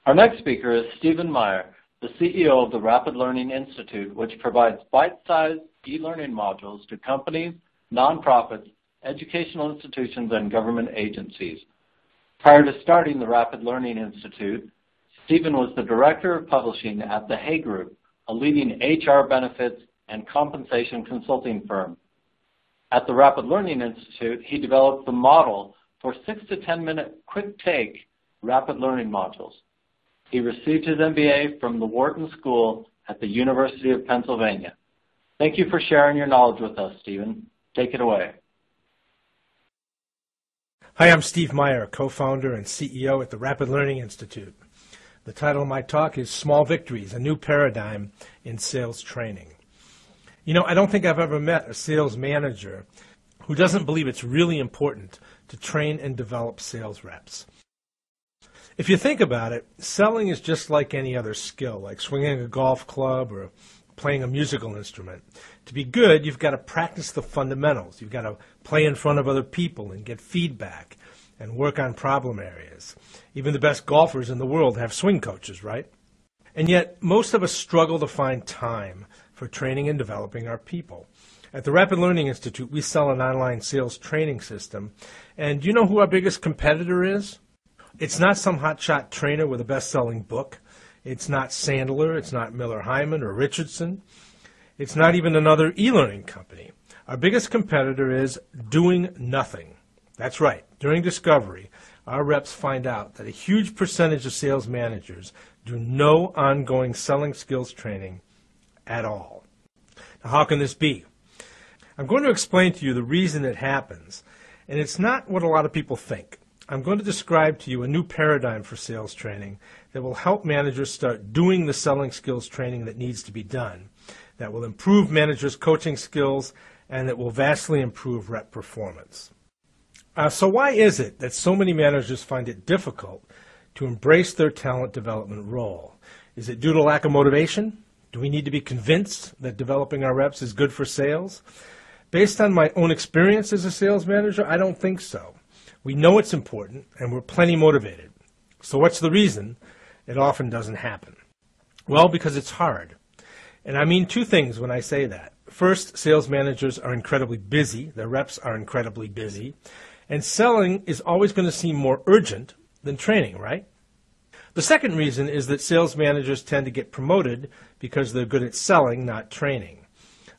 Our next speaker is Stephen Meyer, the CEO of the Rapid Learning Institute, which provides bite-sized e-learning modules to companies, nonprofits, educational institutions, and government agencies. Prior to starting the Rapid Learning Institute, Stephen was the Director of Publishing at the Hay Group, a leading HR benefits and compensation consulting firm. At the Rapid Learning Institute, he developed the model for 6 to 10 minute quick take rapid learning modules. He received his MBA from the Wharton School at the University of Pennsylvania. Thank you for sharing your knowledge with us, Stephen. Take it away. Hi, I'm Steve Meyer, co-founder and CEO at the Rapid Learning Institute. The title of my talk is Small Victories, a New Paradigm in Sales Training. You know, I don't think I've ever met a sales manager who doesn't believe it's really important to train and develop sales reps. If you think about it, selling is just like any other skill, like swinging a golf club or playing a musical instrument. To be good, you've got to practice the fundamentals. You've got to play in front of other people and get feedback and work on problem areas. Even the best golfers in the world have swing coaches, right? And yet, most of us struggle to find time for training and developing our people. At the Rapid Learning Institute, we sell an online sales training system. And do you know who our biggest competitor is? It's not some hotshot trainer with a best-selling book. It's not Sandler. It's not Miller Hyman or Richardson. It's not even another e-learning company. Our biggest competitor is doing nothing. That's right. During discovery, our reps find out that a huge percentage of sales managers do no ongoing selling skills training at all. Now, how can this be? I'm going to explain to you the reason it happens, and it's not what a lot of people think. I'm going to describe to you a new paradigm for sales training that will help managers start doing the selling skills training that needs to be done, that will improve managers' coaching skills, and that will vastly improve rep performance. So why is it that so many managers find it difficult to embrace their talent development role? Is it due to lack of motivation? Do we need to be convinced that developing our reps is good for sales? Based on my own experience as a sales manager, I don't think so. We know it's important, and we're plenty motivated. So what's the reason it often doesn't happen? Well, because it's hard. And I mean two things when I say that. First, sales managers are incredibly busy. Their reps are incredibly busy. And selling is always going to seem more urgent than training, right? The second reason is that sales managers tend to get promoted because they're good at selling, not training.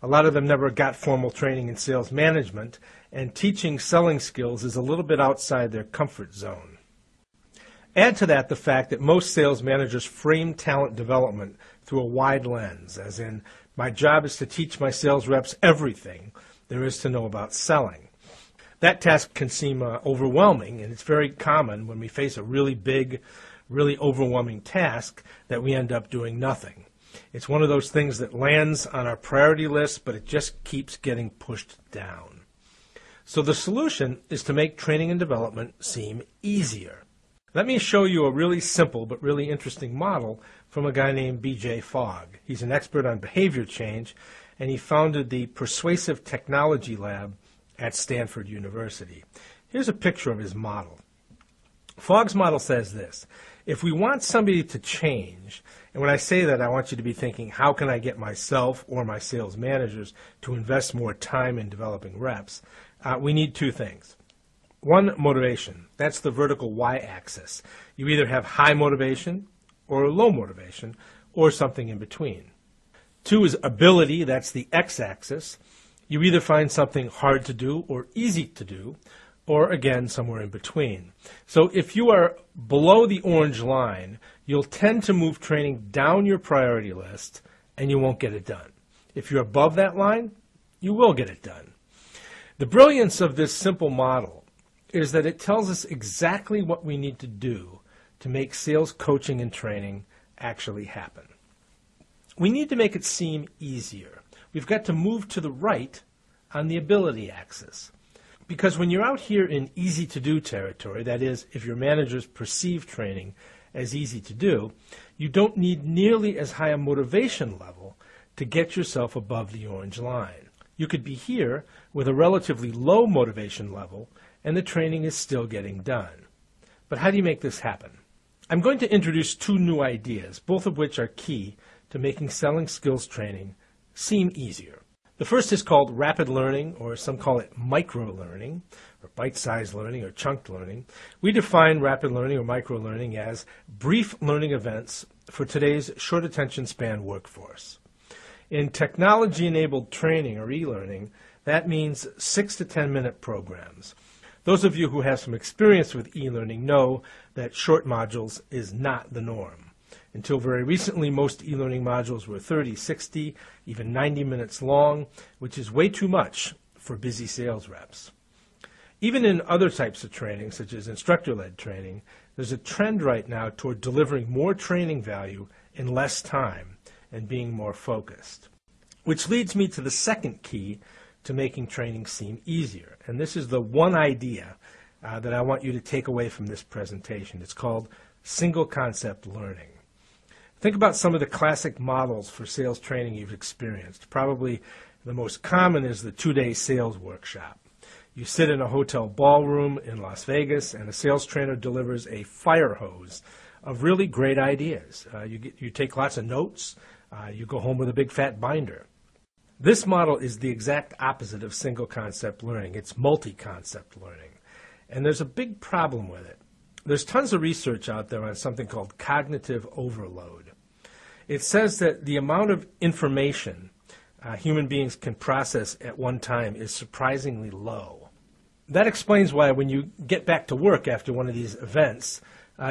A lot of them never got formal training in sales management, and teaching selling skills is a little bit outside their comfort zone. Add to that the fact that most sales managers frame talent development through a wide lens, as in, my job is to teach my sales reps everything there is to know about selling. That task can seem overwhelming, and it's very common when we face a really big, really overwhelming task that we end up doing nothing. It's one of those things that lands on our priority list, but it just keeps getting pushed down. So the solution is to make training and development seem easier. Let me show you a really simple but really interesting model from a guy named B.J. Fogg. He's an expert on behavior change, and he founded the Persuasive Technology Lab at Stanford University. Here's a picture of his model. Fogg's model says this: if we want somebody to change, and when I say that, I want you to be thinking, how can I get myself or my sales managers to invest more time in developing reps? We need two things. One, motivation. That's the vertical y-axis. You either have high motivation or low motivation, or something in between. Two is ability. That's the x-axis. You either find something hard to do or easy to do, or again, somewhere in between. So if you are below the orange line, you'll tend to move training down your priority list, and you won't get it done. If you're above that line, you will get it done. The brilliance of this simple model is that it tells us exactly what we need to do to make sales coaching and training actually happen. We need to make it seem easier. We've got to move to the right on the ability axis. Because when you're out here in easy-to-do territory, that is, if your managers perceive training as easy to do, you don't need nearly as high a motivation level to get yourself above the orange line. You could be here with a relatively low motivation level, and the training is still getting done. But how do you make this happen? I'm going to introduce two new ideas, both of which are key to making selling skills training seem easier. The first is called rapid learning, or some call it micro-learning, or bite-sized learning, or chunked learning. We define rapid learning or micro-learning as brief learning events for today's short attention span workforce. In technology-enabled training or e-learning, that means 6 to 10-minute programs. Those of you who have some experience with e-learning know that short modules is not the norm. Until very recently, most e-learning modules were 30, 60, even 90 minutes long, which is way too much for busy sales reps. Even in other types of training, such as instructor-led training, there's a trend right now toward delivering more training value in less time and being more focused. Which leads me to the second key to making training seem easier. And this is the one idea that I want you to take away from this presentation. It's called single concept learning. Think about some of the classic models for sales training you've experienced. Probably the most common is the 2-day sales workshop. You sit in a hotel ballroom in Las Vegas, and a sales trainer delivers a fire hose of really great ideas. You take lots of notes. You go home with a big fat binder. This model is the exact opposite of single concept learning. It's multi-concept learning. And there's a big problem with it. There's tons of research out there on something called cognitive overload. It says that the amount of information human beings can process at one time is surprisingly low. That explains why when you get back to work after one of these events,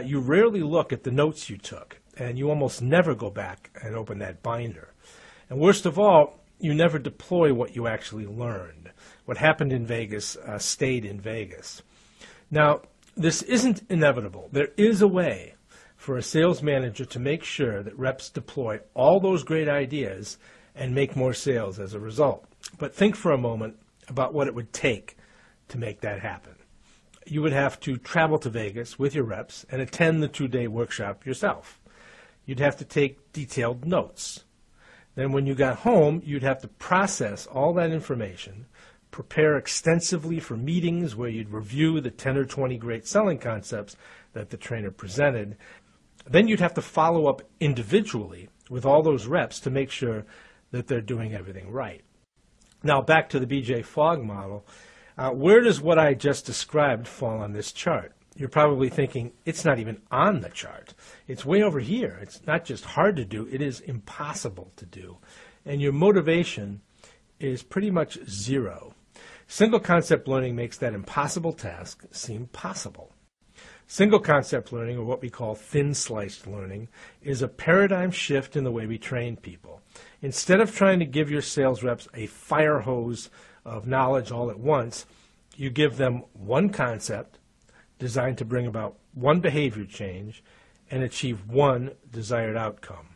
you rarely look at the notes you took, and you almost never go back and open that binder. And worst of all, you never deploy what you actually learned. What happened in Vegas stayed in Vegas. Now, this isn't inevitable. There is a way for a sales manager to make sure that reps deploy all those great ideas and make more sales as a result. But think for a moment about what it would take to make that happen. You would have to travel to Vegas with your reps and attend the 2-day workshop yourself. You'd have to take detailed notes. Then when you got home, you'd have to process all that information, prepare extensively for meetings where you'd review the 10 or 20 great selling concepts that the trainer presented. Then you'd have to follow up individually with all those reps to make sure that they're doing everything right. Now back to the B.J. Fogg model. Where does what I just described fall on this chart? You're probably thinking, it's not even on the chart. It's way over here. It's not just hard to do, it is impossible to do. And your motivation is pretty much zero. Single concept learning makes that impossible task seem possible. Single concept learning, or what we call thin-sliced learning, is a paradigm shift in the way we train people. Instead of trying to give your sales reps a fire hose of knowledge all at once, you give them one concept designed to bring about one behavior change and achieve one desired outcome.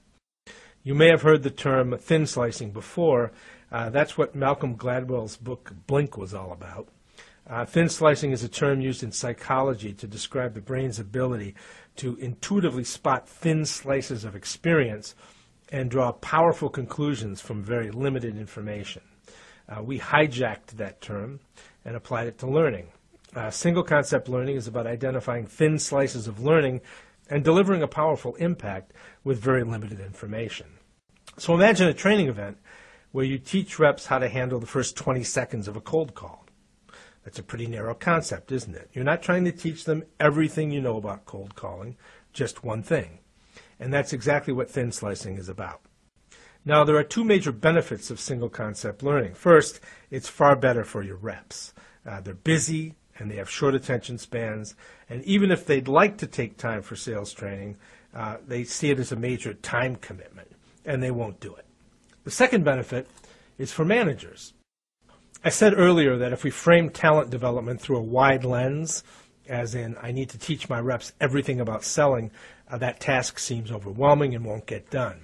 You may have heard the term thin slicing before. That's what Malcolm Gladwell's book Blink was all about. Thin slicing is a term used in psychology to describe the brain's ability to intuitively spot thin slices of experience and draw powerful conclusions from very limited information. We hijacked that term and applied it to learning. Single concept learning is about identifying thin slices of learning and delivering a powerful impact with very limited information. So imagine a training event where you teach reps how to handle the first 20 seconds of a cold call. That's a pretty narrow concept, isn't it? You're not trying to teach them everything you know about cold calling, just one thing. And that's exactly what thin slicing is about. Now, there are two major benefits of single concept learning. First, it's far better for your reps. They're busy and they have short attention spans, and even if they'd like to take time for sales training, they see it as a major time commitment, and they won't do it. The second benefit is for managers. I said earlier that if we frame talent development through a wide lens, as in I need to teach my reps everything about selling, that task seems overwhelming and won't get done.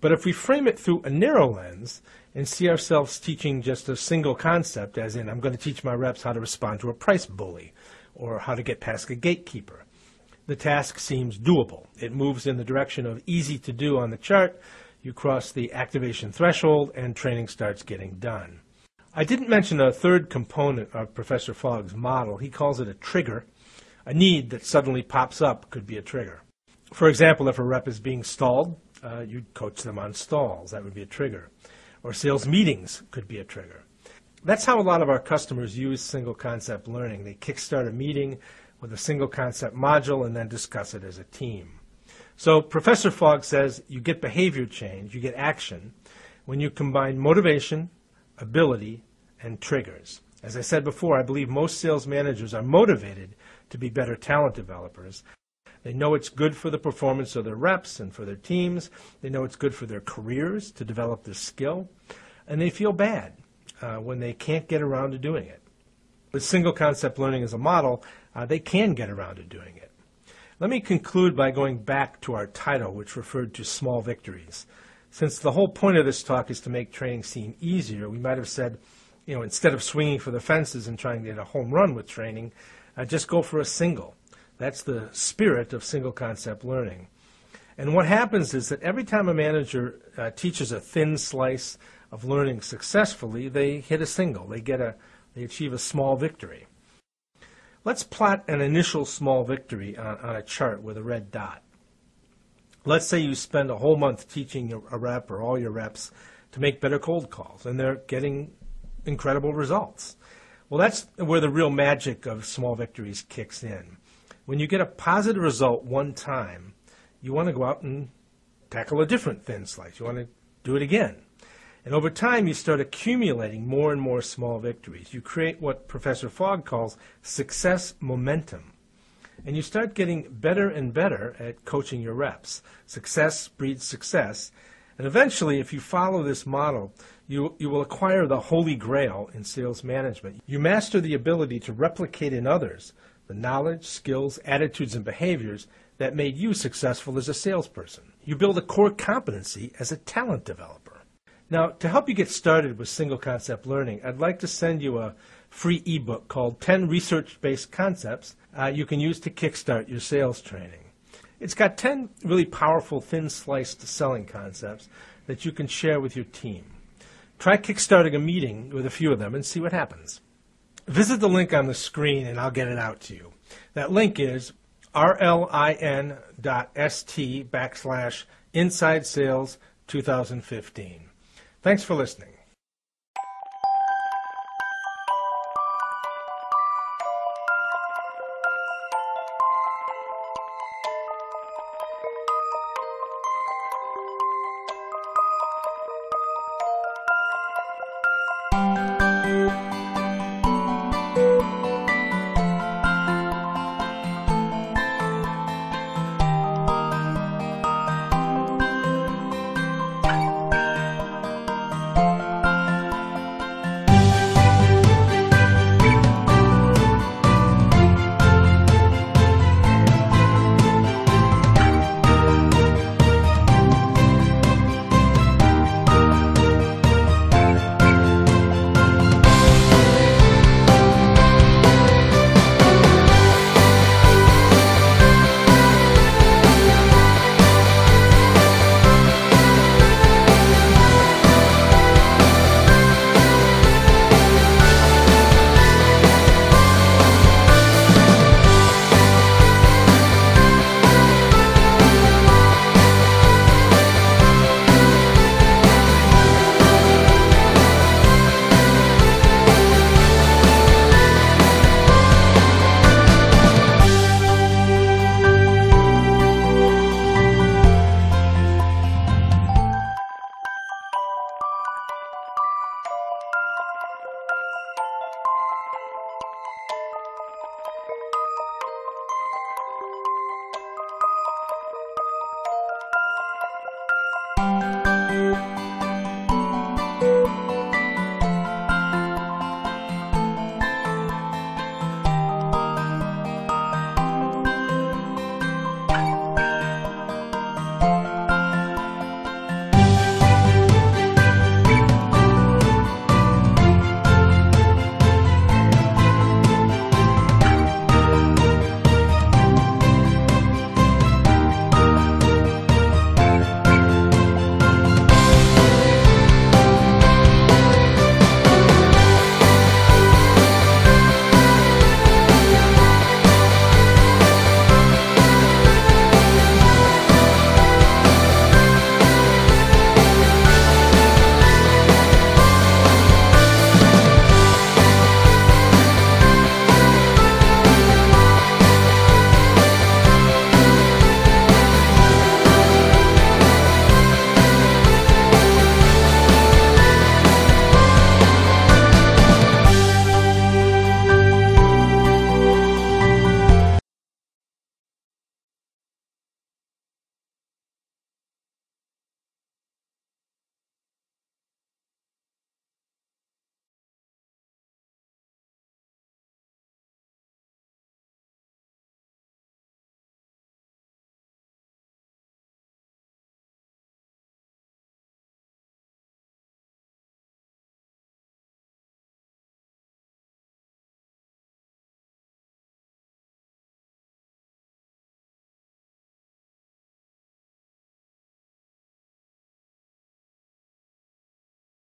But if we frame it through a narrow lens and see ourselves teaching just a single concept, as in I'm going to teach my reps how to respond to a price bully or how to get past a gatekeeper, the task seems doable. It moves in the direction of easy to do on the chart. You cross the activation threshold and training starts getting done. I didn't mention a third component of Professor Fogg's model. He calls it a trigger. A need that suddenly pops up could be a trigger. For example, if a rep is being stalled, you'd coach them on stalls. That would be a trigger. Or sales meetings could be a trigger. That's how a lot of our customers use single concept learning. They kickstart a meeting with a single concept module and then discuss it as a team. So Professor Fogg says you get behavior change, you get action, when you combine motivation, ability, and triggers. As I said before, I believe most sales managers are motivated to be better talent developers. They know it's good for the performance of their reps and for their teams. They know it's good for their careers to develop their skill. And they feel bad when they can't get around to doing it. With single concept learning as a model, they can get around to doing it. Let me conclude by going back to our title, which referred to small victories. Since the whole point of this talk is to make training seem easier, we might have said, instead of swinging for the fences and trying to hit a home run with training, just go for a single. That's the spirit of single concept learning. And what happens is that every time a manager teaches a thin slice of learning successfully, they hit a single. They achieve a small victory. Let's plot an initial small victory on a chart with a red dot. Let's say you spend a whole month teaching a rep or all your reps to make better cold calls, and they're getting incredible results. Well, that's where the real magic of small victories kicks in. When you get a positive result one time, you want to go out and tackle a different thin slice. You want to do it again. And over time, you start accumulating more and more small victories. You create what Professor Fogg calls success momentum. And you start getting better and better at coaching your reps. Success breeds success. And eventually, if you follow this model, you will acquire the holy grail in sales management. You master the ability to replicate in others the knowledge, skills, attitudes, and behaviors that made you successful as a salesperson. You build a core competency as a talent developer. Now, to help you get started with single concept learning, I'd like to send you a free ebook called 10 Research-Based Concepts you can use to kickstart your sales training. It's got 10 really powerful thin-sliced selling concepts that you can share with your team. Try kickstarting a meeting with a few of them and see what happens. Visit the link on the screen and I'll get it out to you. That link is rlin.st/Inside Sales 2015. Thanks for listening.